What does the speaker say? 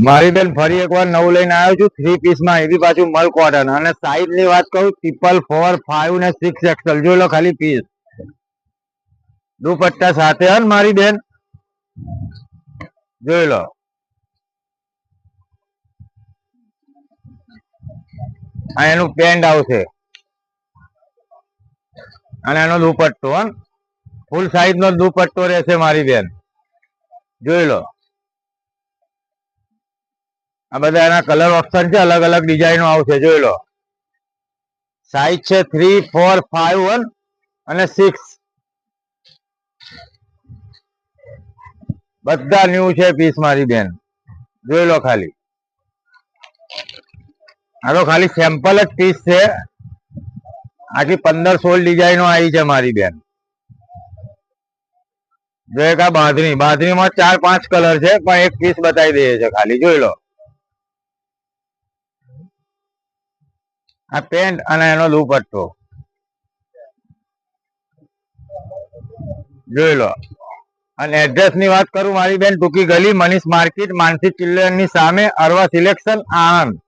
મારી બેન ફરી એકવાર નવું લઈને આવ્યો છું 3 પીસ માં, એ બી પાછું મલ કોટન. અને સાઈઝ ની વાત કરું 4, 5 ને 6 XL. જોઈ લો ખાલી પીસ, દુપટ્ટા સાથે હન મારી બેન, જોઈ લો. આ એનું પેન્ટ આવશે અને એનો દુપટ્ટો, હન ફૂલ સાઈઝ નો દુપટ્ટો રહેશે મારી બેન, જોઈ લો. આ બધા એના કલર ઓપ્શન છે, અલગ અલગ ડિઝાઇનો આવશે, જોઈ લો. સાઈઝ છે 3, 4, 5 અને 6. બધા ન્યુ છે પીસ મારી બેન, જોઈ લો ખાલી. આ તો ખાલી સેમ્પલ જ પીસ છે, આખી 15-16 ડિઝાઇનો આવી છે મારી બેન. જો એક આ બાંધણીમાં 4-5 કલર છે, પણ એક પીસ બતાવી દઈએ છે ખાલી, જોઈ લો. આ પેન્ટ અને એનો દુપટ્ટો, જોઈ લો. અને એડ્રેસ ની વાત કરું મારી બેન, ટૂંકી ગલી, મનીષ માર્કેટ, માનસી ચિલ્ડ્રન ની સામે, અરવા સિલેક્શન, આણંદ.